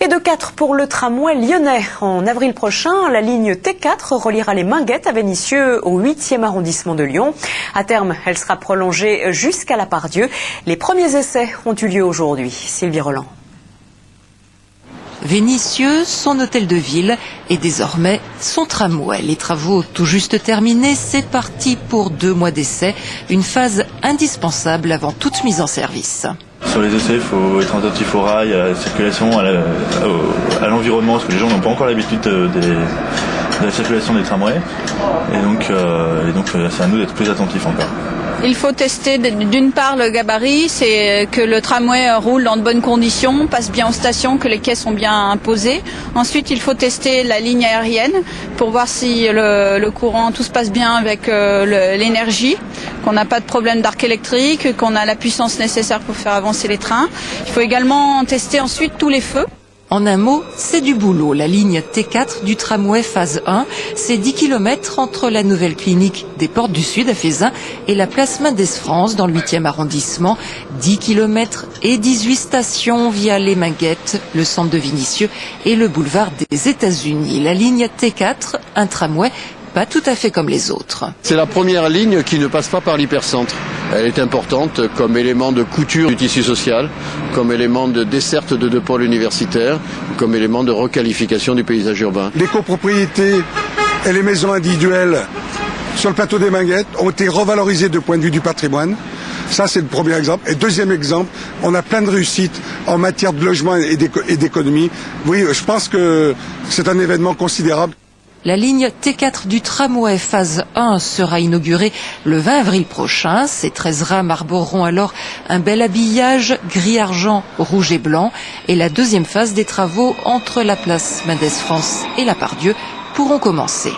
Et de 4 pour le tramway lyonnais. En avril prochain, la ligne T4 reliera les Minguettes à Vénissieux au 8e arrondissement de Lyon. À terme, elle sera prolongée jusqu'à la Part-Dieu. Les premiers essais ont eu lieu aujourd'hui. Sylvie Roland. Vénissieux, son hôtel de ville et désormais son tramway. Les travaux tout juste terminés, c'est parti pour 2 mois d'essai, une phase indispensable avant toute mise en service. Sur les essais, il faut être attentif au rail, à la circulation, à l'environnement, parce que les gens n'ont pas encore l'habitude de la circulation des tramways. Et donc c'est à nous d'être plus attentifs encore. Il faut tester d'une part le gabarit, c'est que le tramway roule dans de bonnes conditions, passe bien aux stations, que les quais sont bien imposés. Ensuite, il faut tester la ligne aérienne pour voir si le courant, tout se passe bien avec l'énergie, qu'on n'a pas de problème d'arc électrique, qu'on a la puissance nécessaire pour faire avancer les trains. Il faut également tester ensuite tous les feux. En un mot, c'est du boulot. La ligne T4 du tramway phase 1, c'est 10 km entre la nouvelle clinique des Portes du Sud à Feyzin et la place Mendès-France dans le 8e arrondissement. 10 km et 18 stations via les Minguettes, le centre de Vénissieux et le boulevard des États-Unis. La ligne T4, un tramway pas tout à fait comme les autres. C'est la première ligne qui ne passe pas par l'hypercentre. Elle est importante comme élément de couture du tissu social, comme élément de desserte de 2 pôles universitaires, comme élément de requalification du paysage urbain. Les copropriétés et les maisons individuelles sur le plateau des Minguettes ont été revalorisées du point de vue du patrimoine. Ça, c'est le premier exemple. Et deuxième exemple, on a plein de réussites en matière de logement et d'économie. Oui, je pense que c'est un événement considérable. La ligne T4 du tramway phase 1 sera inaugurée le 20 avril prochain. Ces 13 rames arboreront alors un bel habillage gris-argent, rouge et blanc. Et la deuxième phase des travaux entre la place Mendès-France et la Part-Dieu pourront commencer.